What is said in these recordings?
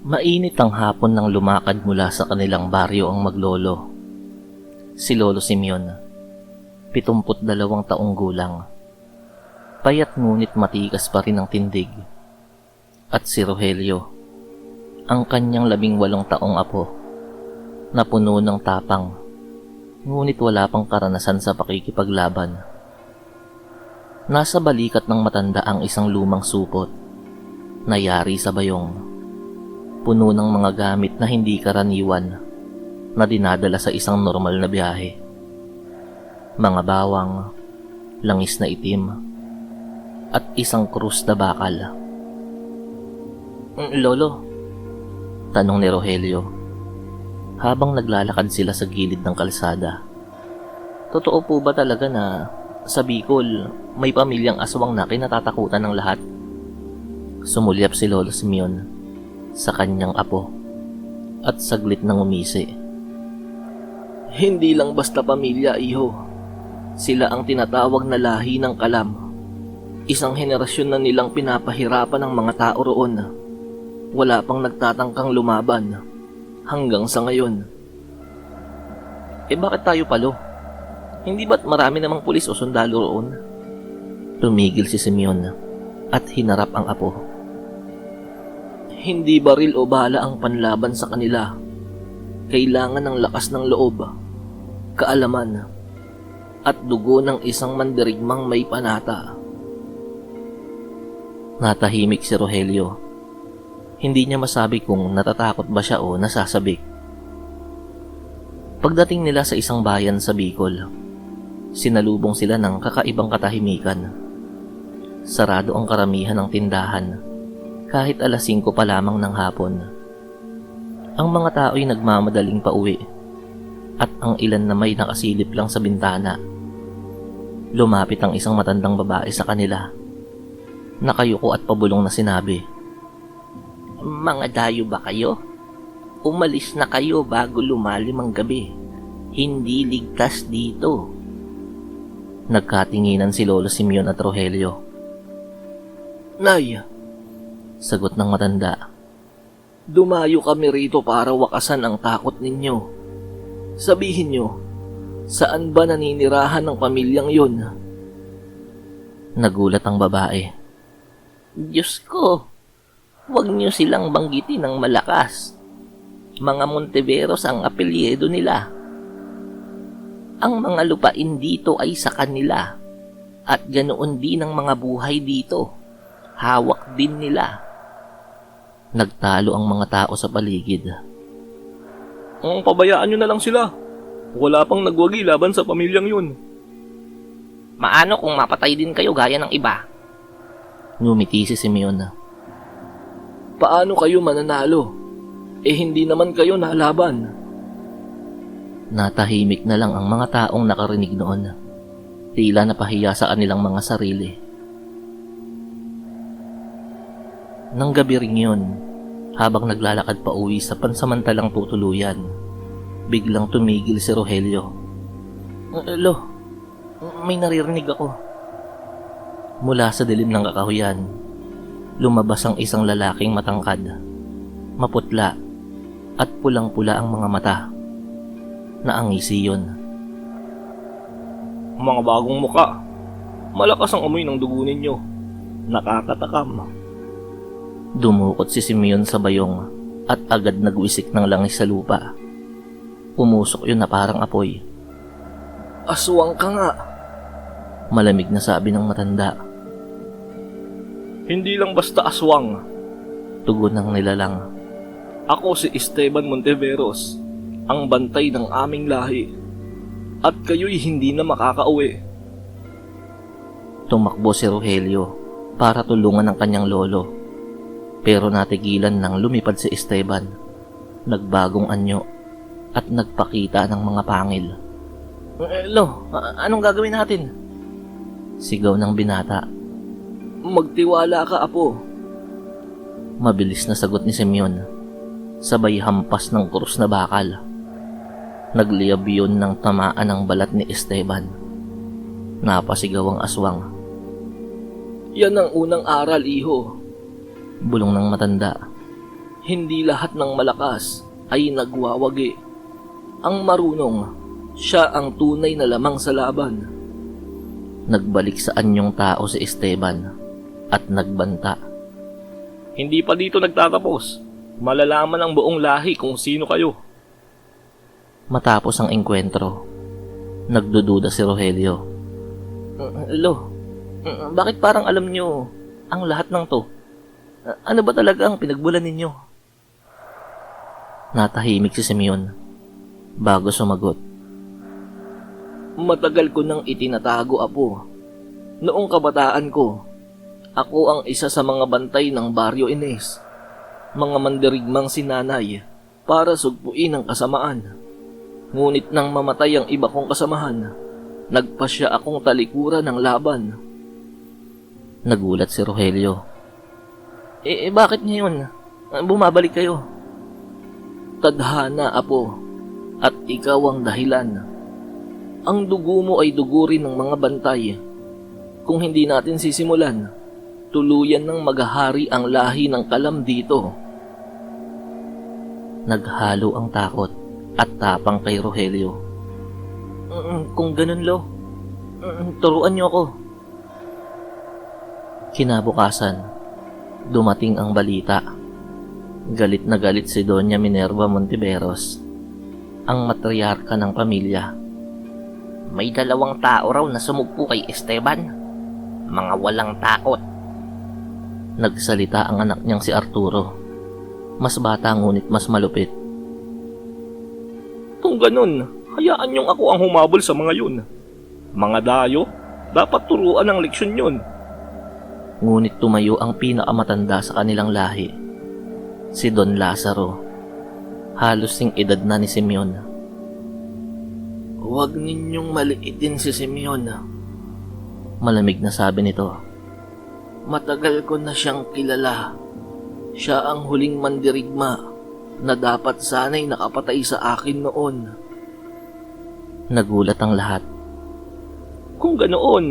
Mainit ang hapon nang lumakad mula sa kanilang baryo ang maglolo. Si Lolo Simeon, 72 taong gulang. Payat ngunit matikas pa rin ang tindig. At si Rogelio, ang kanyang 18 taong apo, na puno ng tapang, ngunit wala pang karanasan sa pakikipaglaban. Nasa balikat ng matanda ang isang lumang supot, na yari sa bayong. Puno ng mga gamit na hindi karaniwan na dinadala sa isang normal na biyahe. Mga bawang, langis na itim, at isang krus na bakal. Lolo, tanong ni Rogelio, habang naglalakad sila sa gilid ng kalsada. Totoo po ba talaga na sa Bicol may pamilyang aswang na kinatatakutan ng lahat? Sumulyap si Lolo Simeon sa kanyang apo at saglit nang umisi. Hindi lang basta pamilya, iho. Sila ang tinatawag na lahi ng Kalam. Isang henerasyon na nilang pinapahirapan ng mga tao roon. Wala pang nagtatangkang lumaban hanggang sa ngayon. Bakit tayo palo? Hindi ba't marami namang pulis o sundalo roon? Tumigil si Simeon at hinarap ang apo. Hindi baril o bala ang panlaban sa kanila. Kailangan ng lakas ng loob, kaalaman, at dugo ng isang mandirigmang may panata. Natahimik si Rogelio. Hindi niya masabi kung natatakot ba siya o nasasabik. Pagdating nila sa isang bayan sa Bicol, sinalubong sila ng kakaibang katahimikan. Sarado ang karamihan ng tindahan. Kahit 5:00 pa lamang ng hapon. Ang mga tao'y nagmamadaling pauwi at ang ilan na may nakasilip lang sa bintana. Lumapit ang isang matandang babae sa kanila. Nakayuko at pabulong na sinabi, Mga dayo ba kayo? Umalis na kayo bago lumalim ang gabi. Hindi ligtas dito. Nagkatinginan si Lolo Simeon at Rogelio. Nay, sagot ng matanda, dumayo kami rito para wakasan ang takot ninyo. Sabihin nyo, saan ba naninirahan ng pamilyang yun? Nagulat ang babae. Diyos ko, huwag nyo silang banggitin ng malakas. Mga Monteveros ang apelyido nila. Ang mga lupain dito ay sa kanila at ganoon din ang mga buhay dito. Hawak din nila. Nagtalo ang mga tao sa paligid. Pabayaan nyo na lang sila. Wala pang nagwagi laban sa pamilyang yun. Maano kung mapatay din kayo gaya ng iba? Ngumiti si Simeon. Paano kayo mananalo? Hindi naman kayo nalaban. Natahimik na lang ang mga taong nakarinig noon. Tila napahiya sa kanilang mga sarili. Nang gabi ring yun, habang naglalakad pa uwi sa pansamantalang tutuluyan, biglang tumigil si Rogelio. Lo, may naririnig ako. Mula sa dilim ng kakahuyan, lumabas ang isang lalaking matangkad, maputla, at pulang-pula ang mga mata. Naangisi yun. Mga bagong muka, malakas ang amoy ng dugo ninyo. Nakakatakam. Dumukot si Simeon sa bayong at agad nagwisik ng langis sa lupa. Umusok yun na parang apoy. Aswang ka nga, malamig na sabi ng matanda. Hindi lang basta aswang, tugon ng nilalang. Ako si Esteban Monteveros, ang bantay ng aming lahi, at kayo'y hindi na makakauwi. Tumakbo si Rogelio para tulungan ang kanyang lolo. Pero natigilan nang lumipad si Esteban, nagbagong anyo at nagpakita ng mga pangil. Lo, anong gagawin natin? Sigaw ng binata. Magtiwala ka, apo. Mabilis na sagot ni Simeon, sabay hampas ng krus na bakal. Nagliyab yun ng tamaan ng balat ni Esteban. Napasigaw ang aswang. Yan ang unang aral, iho. Bulong ng matanda. Hindi lahat ng malakas ay nagwawagi. Ang marunong, siya ang tunay na lamang sa laban. Nagbalik sa anyong tao si Esteban at nagbanta. Hindi pa dito nagtatapos. Malalaman ng buong lahi kung sino kayo. Matapos ang engkwentro, nagdududa si Rogelio. Lo, bakit parang alam nyo ang lahat ng to? Ano ba talaga ang pinagbulan ninyo? Natahimik si Simeon bago sumagot. Matagal ko nang itinatago, Apo. Noong kabataan ko, ako ang isa sa mga bantay ng Baryo Ines. Mga mandirigmang sinanay para sugpuin ang kasamaan. Ngunit nang mamatay ang iba kong kasamahan, nagpasya akong talikuran ng laban. Nagulat si Rogelio. Bakit ngayon? Bumabalik kayo? Tadhana, Apo, at ikaw ang dahilan. Ang dugo mo ay dugo rin ng mga bantay. Kung hindi natin sisimulan, tuluyan ng maghahari ang lahi ng kalam dito. Naghalo ang takot at tapang kay Rogelio. Kung ganun, Lo, turuan niyo ako. Kinabukasan, dumating ang balita. Galit na galit si Doña Minerva Montiveros, ang matriarka ng pamilya. May 2 tao raw na sumugpo kay Esteban. Mga walang takot. Nagsalita ang anak niyang si Arturo. Mas bata ngunit mas malupit. Kung ganun, hayaan niyong ako ang humabol sa mga yun. Mga dayo, dapat turuan ng leksyon yun. Ngunit tumayo ang pinakamatanda sa kanilang lahi, si Don Lazaro. Halos sing edad na ni Simeon. Huwag ninyong maliitin si Simeon. Malamig na sabi nito. Matagal ko na siyang kilala. Siya ang huling mandirigma na dapat sana'y nakapatay sa akin noon. Nagulat ang lahat. Kung ganoon,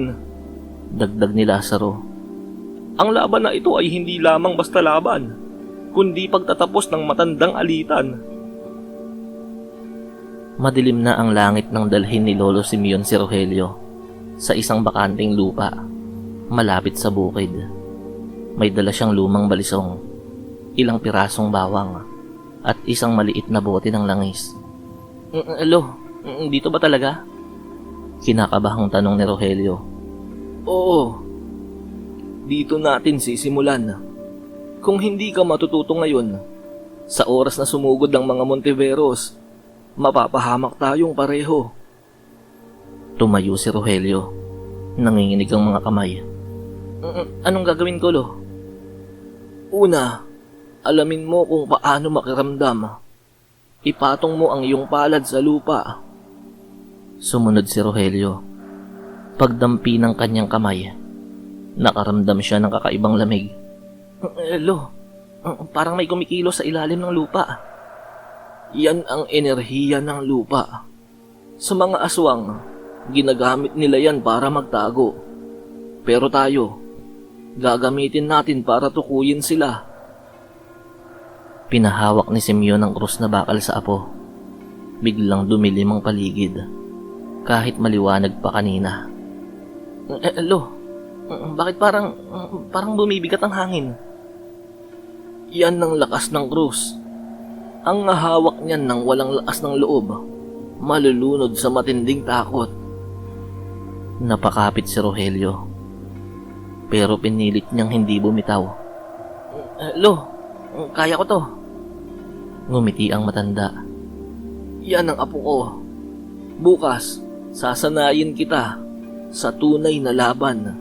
Dagdag ni Lazaro. ang laban na ito ay hindi lamang basta laban, kundi pagtatapos ng matandang alitan. Madilim na ang langit nang dalhin ni Lolo Simeon si Rogelio sa isang bakanting lupa, malapit sa bukid. May dala siyang lumang balisong, ilang pirasong bawang, at isang maliit na bote ng langis. Lo, dito ba talaga? Kinakabahang tanong ni Rogelio. Oo, dito natin sisimulan. Kung hindi ka matututo ngayon, sa oras na sumugod ng mga Montiveros, mapapahamak tayong pareho. Tumayo si Rogelio. Nanginginig ang mga kamay. Anong gagawin ko, Lo? Una, alamin mo kung paano makiramdam. Ipatong mo ang iyong palad sa lupa. Sumunod si Rogelio. Pagdampi ng kanyang kamay, nakaramdam siya ng kakaibang lamig. Lo, parang may kumikilos sa ilalim ng lupa. Yan ang enerhiya ng lupa. Sa mga aswang, ginagamit nila yan para magtago. Pero tayo, gagamitin natin para tukuyin sila. Pinahawak ni Simeon ang krus na bakal sa apo. Biglang dumilim ang paligid, kahit maliwanag pa kanina. Lo, bakit parang bumibigat ang hangin? Yan ang lakas ng krus. Ang hawak niyan ng walang lakas ng loob, malulunod sa matinding takot. Napakapit si Rogelio, pero pinilit niyang hindi bumitaw. Lo, kaya ko to. Ngumiti ang matanda. Yan ang apo ko. Bukas, sasanayin kita sa tunay na laban.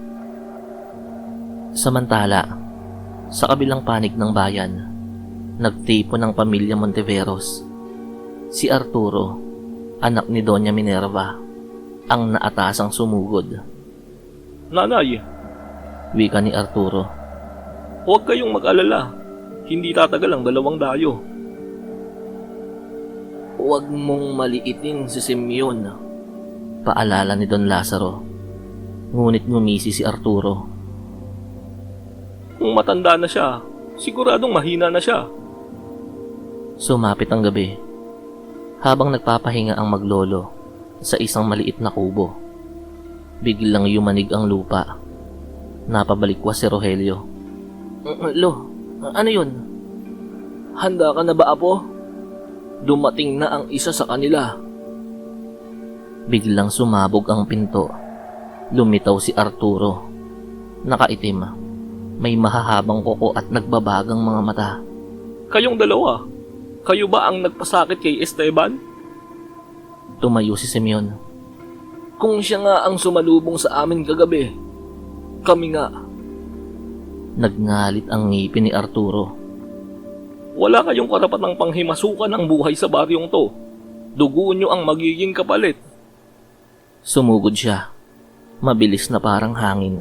Samantala, sa kabilang panig ng bayan, nagtipon ng pamilya Montiveros. Si Arturo, anak ni Doña Minerva, ang naatasang sumugod. Nanay, Wika ni Arturo. huwag kayong mag-alala. Hindi tatagal ang 2 dayo. Huwag mong maliitin si Simeon, paalala ni Don Lazaro. Ngunit ngumisi si Arturo. Kung matanda na siya, siguradong mahina na siya. Sumapit ang gabi. Habang nagpapahinga ang maglolo sa isang maliit na kubo, biglang yumanig ang lupa. Napabalikwas si Rogelio. Lo, ano yun? Handa ka na ba, Apo? Dumating na ang isa sa kanila. Biglang sumabog ang pinto. Lumitaw si Arturo. Nakaitim. May mahahabang kuko at nagbabagang mga mata. Kayong dalawa, kayo ba ang nagpasakit kay Esteban? Tumayo si Simeon. Kung siya nga ang sumalubong sa amin kagabi, kami nga. Nagngalit ang ngipin ni Arturo. Wala kayong karapatang panghimasukan ang buhay sa baryong to. Dugo nyo ang magiging kapalit. Sumugod siya. Mabilis na parang hangin.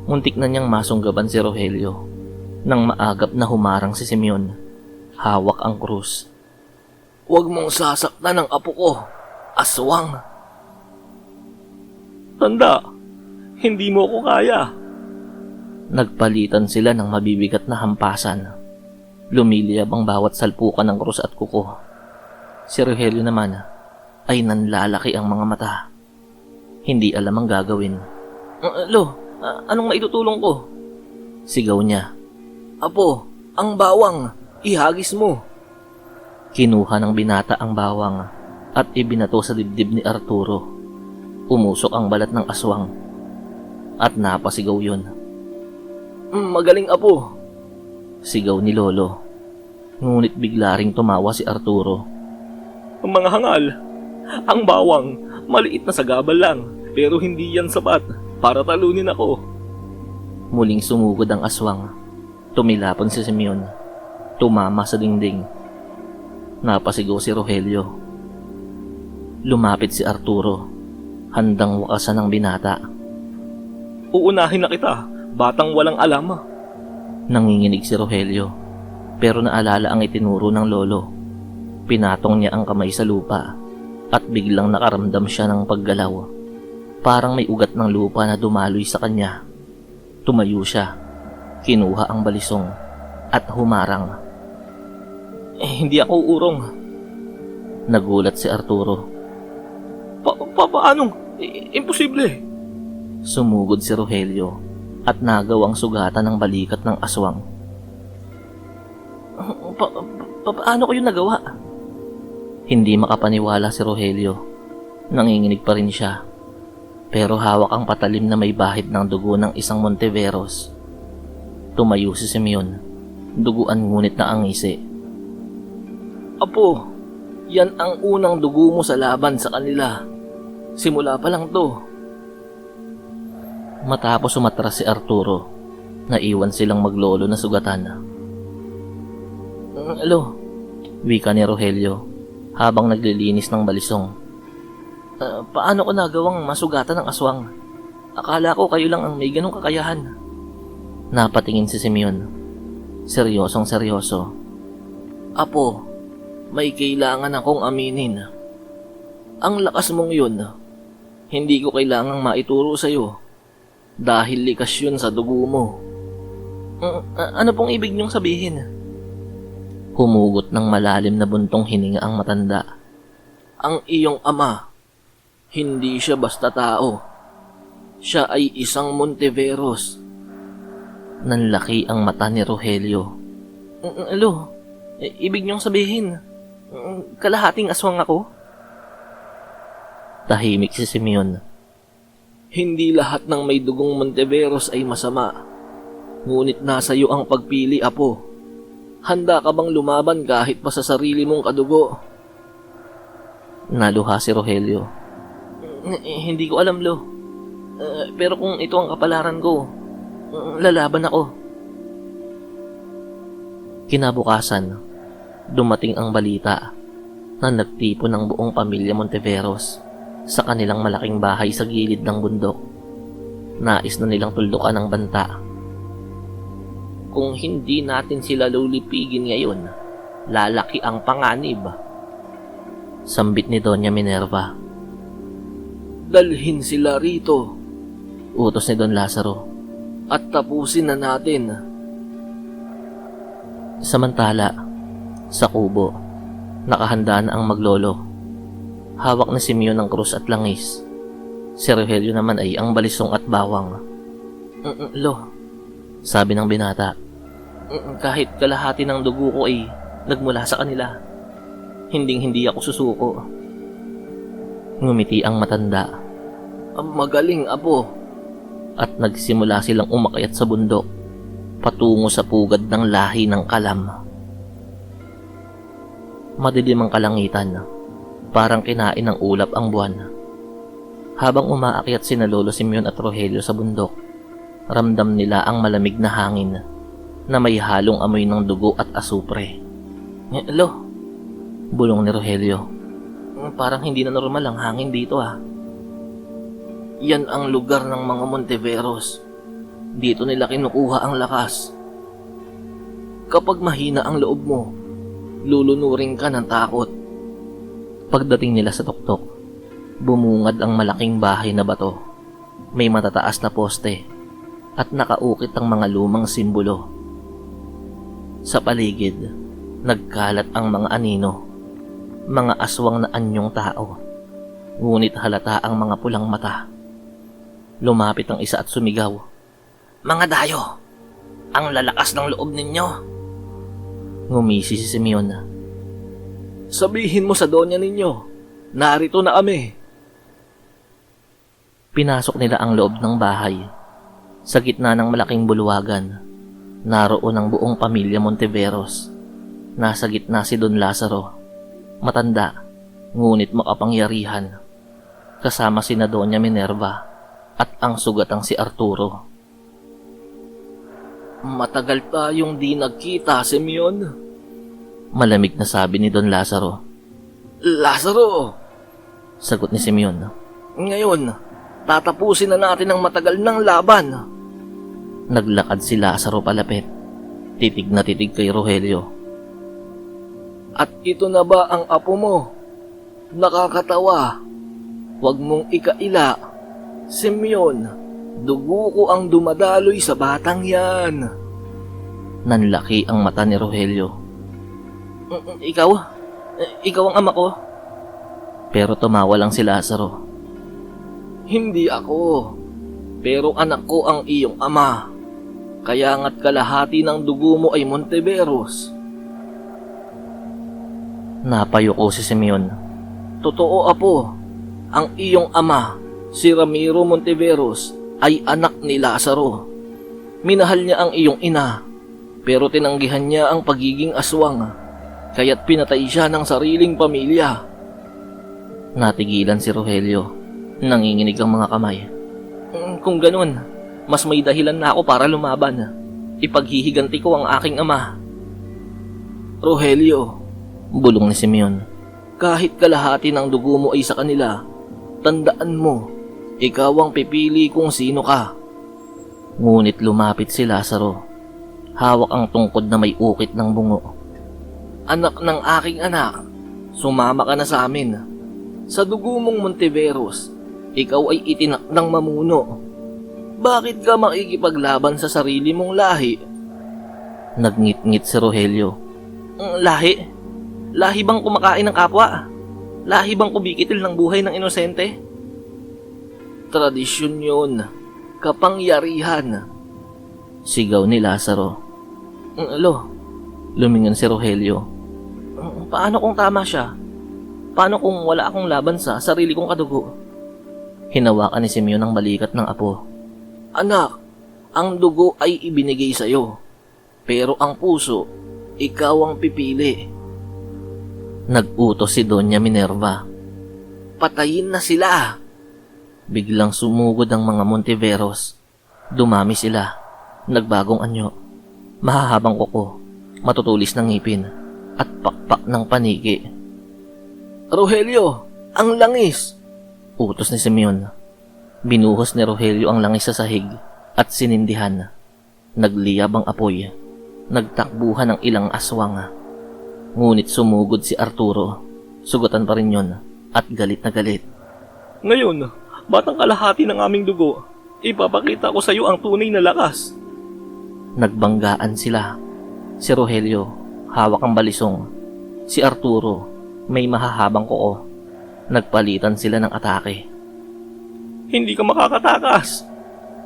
Muntik na niyang masunggaban si Rogelio nang maagap na humarang si Simeon. Hawak ang krus. Huwag mong sasaktan ang apo ko, aswang. Tanda, hindi mo ko kaya. Nagpalitan sila ng mabibigat na hampasan. Lumiliyab ang bawat salpukan ng krus at kuko. Si Rogelio naman ay nanlalaki ang mga mata. Hindi alam ang gagawin. Lo, anong maitutulong ko? Sigaw niya. Apo, ang bawang, ihagis mo. Kinuha ng binata ang bawang at ibinato sa dibdib ni Arturo. Umusok ang balat ng aswang at napasigaw yun. Magaling, Apo. Sigaw ni Lolo. Ngunit bigla ring tumawa si Arturo. Mga hangal, ang bawang, maliit na sagabal lang, pero hindi yan sapat para talunin ako. Muling sumugod ang aswang. Tumilapon si Simeon. Tumama sa dingding. Napasigaw si Rogelio. Lumapit si Arturo. Handang wakasan ng binata. Uunahin na kita, batang walang alam. Nanginginig si Rogelio. Pero naalala ang itinuro ng lolo. Pinatong niya ang kamay sa lupa at biglang nakaramdam siya ng paggalaw. Parang may ugat ng lupa na dumaloy sa kanya. Tumayo siya. Kinuha ang balisong at humarang. Hindi ako urong. Nagulat si Arturo. Paano? Imposible. Sumugod si Rogelio at nagawang sugatan ng balikat ng aswang. Paano ko yun nagawa? Hindi makapaniwala si Rogelio. Nanginginig pa rin siya. Pero hawak ang patalim na may bahid ng dugo ng isang Monteveros. Tumayo si Simeon. Duguan ngunit na ang ngisi. Apo, yan ang unang dugo mo sa laban sa kanila. Simula pa lang to. Matapos umatras si Arturo, naiwan silang maglolo na sugatan. Alo, Wika ni Rogelio habang naglilinis ng balisong. Paano ko nagawang masugatan ng aswang? Akala ko kayo lang ang may ganong kakayahan. Napatingin si Simeon. Seryosong seryoso. Apo, may kailangan akong aminin. Ang lakas mong yun, hindi ko kailangang maituro sa'yo. Dahil likas yun sa dugo mo. Ano pong ibig niyong sabihin? Humugot ng malalim na buntong hininga ang matanda. Ang iyong ama, hindi siya basta tao. Siya ay isang Monteveros. Nanlaki ang mata ni Rogelio. Alo, ibig niyong sabihin, kalahating aswang ako? Tahimik si Simeon. Hindi lahat ng may dugong Monteveros ay masama. Ngunit nasa iyo ang pagpili, Apo. Handa ka bang lumaban kahit pa sa sarili mong kadugo? Naluha si Rogelio. Hindi ko alam, Lo. Pero kung ito ang kapalaran ko, lalaban ako. Kinabukasan, dumating ang balita na nagtipon ng buong pamilya Monteveros sa kanilang malaking bahay sa gilid ng bundok. Nais na nilang tuldukan ng banta. Kung hindi natin sila lulipigin ngayon, lalaki ang panganib. Sambit ni Doña Minerva. Dalhin sila rito, utos ni Don Lazaro, at tapusin na natin. Samantala, Sa kubo, nakahanda na ang maglolo. Hawak ni Simeon ang krus at langis. Si Rogelio naman ay ang balisong at bawang. Lo, Sabi ng binata. kahit kalahati ng dugo ko ay nagmula sa kanila. Hindi ako susuko. Ngumiti ang matanda Magaling, Apo. at nagsimula silang umakyat sa bundok patungo sa pugad ng lahi ng Kalam. Madilim ang kalangitan, parang kinain ng ulap ang buwan. Habang umaakyat sina Lolo Simeon at Rogelio sa bundok, ramdam nila ang malamig na hangin na may halong amoy ng dugo at asupre. Lo, Bulong ni Rogelio. parang hindi na normal ang hangin dito ah. Yan ang lugar ng mga Monteveros. Dito nila kinukuha ang lakas. Kapag mahina ang loob mo, lulunurin ka ng takot. Pagdating nila sa tuktok, bumungad ang malaking bahay na bato. May matataas na poste at nakaukit ang mga lumang simbolo. Sa paligid, nagkalat ang mga anino, mga aswang na anyong tao. Ngunit halata ang mga pulang mata. Lumapit ang isa at sumigaw. Mga dayo, ang lalakas ng loob ninyo. Ngumisi si Simeon. Sabihin mo sa donya ninyo, narito na kami. Pinasok nila ang loob ng bahay. Sa gitna ng malaking bulwagan, naroon ang buong pamilya Monteveros. Nasa gitna si Don Lazaro, matanda, ngunit makapangyarihan. Kasama sina Doña Minerva at ang sugatang si Arturo. Matagal tayong di nagkita, Simeon. Malamig na sabi ni Don Lazaro. Lazaro, Sagot ni Simeon. ngayon, tatapusin na natin ang matagal ng laban. Naglakad si Lazaro palapit. Titig na titig kay Rogelio. At ito na ba ang apo mo? Nakakatawa. Huwag mong ikaila. Simeon, dugo ko ang dumadaloy sa batang yan. Nanlaki ang mata ni Rogelio. Ikaw? Ikaw ang ama ko? Pero tumawa lang si Lazaro. Hindi ako. Pero anak ko ang iyong ama. Kaya nga't kalahati ng dugo mo ay Monteveros. Napayuko si Simeon. Totoo, apo. Ang iyong ama, si Ramiro Monteveros, ay anak ni Lazaro. Minahal niya ang iyong ina, pero tinanggihan niya ang pagiging aswang, kaya't pinatay siya ng sariling pamilya. Natigilan si Rogelio. Nanginginig ang mga kamay. Kung ganun, mas may dahilan na ako para lumaban. Ipaghihiganti ko ang aking ama. Rogelio, Bulong ni Simeon. kahit kalahati ng dugo mo ay sa kanila, tandaan mo, ikaw ang pipili kung sino ka. Ngunit lumapit si Lazaro. Hawak ang tungkod na may ukit ng bungo. Anak ng aking anak, sumama ka na sa amin. Sa dugo mong Monteveros, ikaw ay itinak ng mamuno. Bakit ka makikipaglaban sa sarili mong lahi? Nagngit-ngit si Rogelio. Lahi? Lahi bang kumakain ng kapwa? Lahi bang kumikitil ng buhay ng inosente? Tradisyon yun. Kapangyarihan. Sigaw ni Lazaro. Lo, Lumingon si Rogelio. paano kung tama siya? Paano kung wala akong laban sa sarili kong kadugo? Hinawakan ni Simeon ang balikat ng apo. Anak, ang dugo ay ibinigay sa'yo. Pero ang puso, ikaw ang pipili. Nag-utos si Doña Minerva. Patayin na sila. Biglang sumugod ang mga Monteveros. Dumami sila. Nagbagong anyo. Mahahabang kuko. Matutulis ng ngipin. At pakpak ng paniki. Rogelio, ang langis. Utos ni Simeon. Binuhos ni Rogelio ang langis sa sahig at sinindihan. Nagliyab ang apoy. Nagtakbuhan ng ilang aswang. Ngunit sumugod si Arturo. Sugatan pa rin yon at galit na galit. Ngayon, batang kalahati ng aming dugo, ipapakita ko sa iyo ang tunay na lakas. Nagbanggaan sila. Si Rogelio, hawak ang balisong, Si Arturo, may mahahabang kuko. Nagpalitan sila ng atake. Hindi ka makakatakas!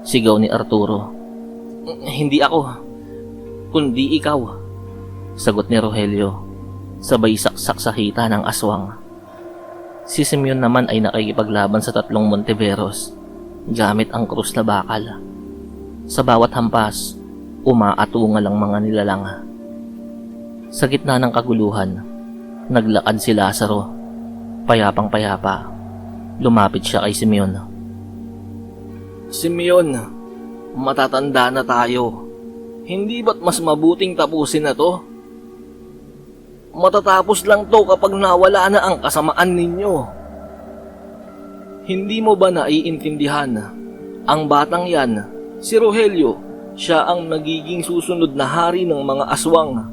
Sigaw ni Arturo. Hindi ako, kundi ikaw. Sagot ni Rogelio, sabay saksak sa hita ng aswang. Si Simeon naman ay nakikipaglaban sa 3 Monteveros gamit ang krus na bakal. Sa bawat hampas, umaatungal ang mga nilalang. Sa gitna ng kaguluhan, naglakad si Lazaro. Payapang-payapa, lumapit siya kay Simeon. Simeon, matatanda na tayo. Hindi ba't mas mabuting tapusin na to? Matatapos lang to kapag nawala na ang kasamaan ninyo. Hindi mo ba naiintindihan? Ang batang yan, si Rogelio, siya ang nagiging susunod na hari ng mga aswang.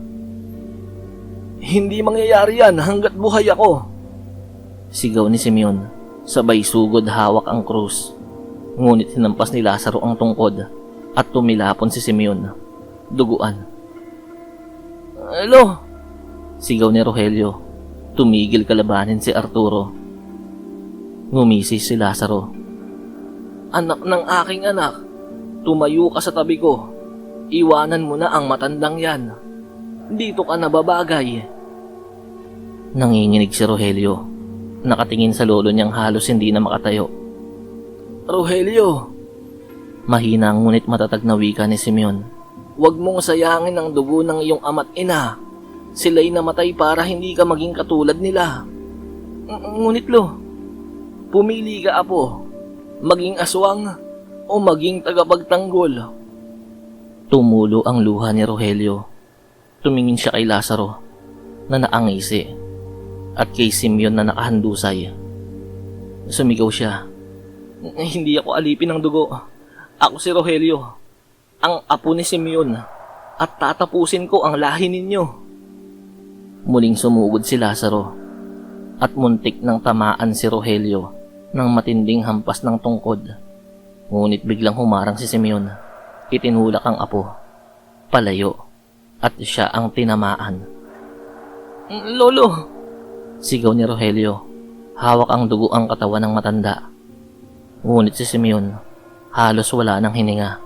Hindi mangyayari yan hanggat buhay ako. Sigaw ni Simeon, sabay sugod hawak ang krus. Ngunit hinampas ni Lazaro ang tungkod at tumilapon si Simeon. Duguan. Hello? Sigaw ni Rogelio. Tumigil kalabanin si Arturo. Ngumisi si Lazaro. Anak ng aking anak, tumayo ka sa tabi ko. Iwanan mo na ang matandang yan. Dito ka nababagay. Nanginginig si Rogelio. Nakatingin sa lolo niyang halos hindi na makatayo. Rogelio, mahina ngunit matatag na wika ni Simeon. Huwag mong sayangin ang dugo ng iyong ama't ina. Sila'y namatay para hindi ka maging katulad nila. Ngunit lo, pumili ka apo, maging aswang o maging tagapagtanggol. Tumulo ang luha ni Rogelio. Tumingin siya kay Lazaro na naangisi at kay Simeon na nakahandusay. Sumigaw siya. Hindi ako alipin ng dugo. Ako si Rogelio, ang apo ni Simeon, at tatapusin ko ang lahi ninyo. Muling sumugod si Lazaro at muntik nang tamaan si Rogelio ng matinding hampas ng tungkod. Ngunit biglang humarang si Simeon. Itinulak ang apo, palayo, at siya ang tinamaan. Lolo! Sigaw ni Rogelio. Hawak ang dugo ang katawan ng matanda. Ngunit si Simeon, halos wala ng hininga.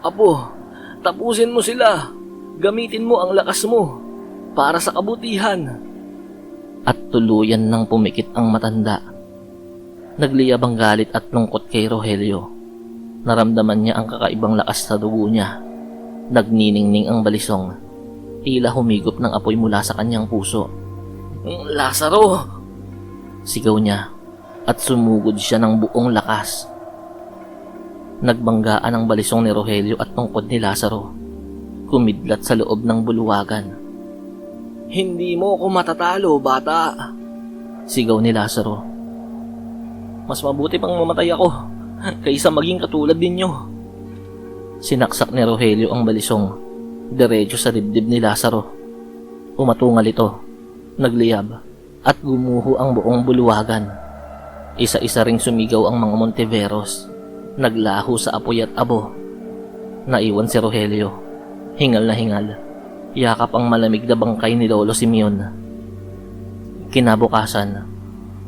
Apo, tapusin mo sila. Gamitin mo ang lakas mo para sa kabutihan. At tuluyan nang pumikit ang matanda. Nagliyab ang galit at lungkot kay Rogelio. Naramdaman niya ang kakaibang lakas sa dugo niya. Nagniningning ang balisong. Tila humigop ng apoy mula sa kanyang puso. Lazaro! Sigaw niya at sumugod siya ng buong lakas. Nagbanggaan ang balisong ni Rogelio at tungkod ni Lazaro. Kumidlat sa loob ng buluwagan. Hindi mo ako matatalo, bata. Sigaw ni Lazaro. Mas mabuti pang mamatay ako kaysa maging katulad ninyo. Sinaksak ni Rogelio ang balisong diretso sa dibdib ni Lazaro. Umatungal ito, nagliyab at gumuho ang buong buluwagan. Isa-isa ring sumigaw ang mga Monteveros. Naglaho sa apoy at abo. Naiwan si Rogelio. Hingal na hingal. Yakap ang malamig na bangkay ni Lolo Simeon. Kinabukasan,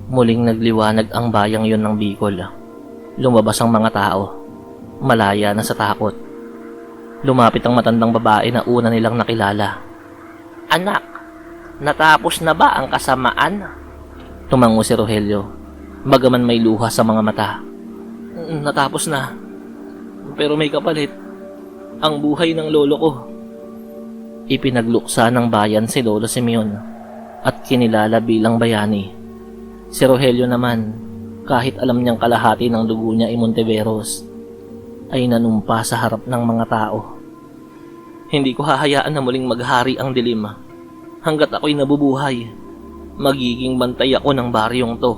muling nagliwanag ang bayang yon ng Bicol. Lumabas ang mga tao. Malaya na sa takot. Lumapit ang matandang babae na una nilang nakilala. Anak, natapos na ba ang kasamaan? Tumango si Rogelio. Bagaman may luha sa mga mata. Natapos na. Pero may kapalit. Ang buhay ng lolo ko. Ipinagluksa ng bayan si Lolo Simeon at kinilala bilang bayani. Si Rogelio naman, kahit alam niyang kalahati ng dugo niya ay Monteveros, ay nanumpa sa harap ng mga tao. Hindi ko hahayaan na muling maghari ang dilim. Hanggat ako'y nabubuhay, magiging bantay ako ng baryong to.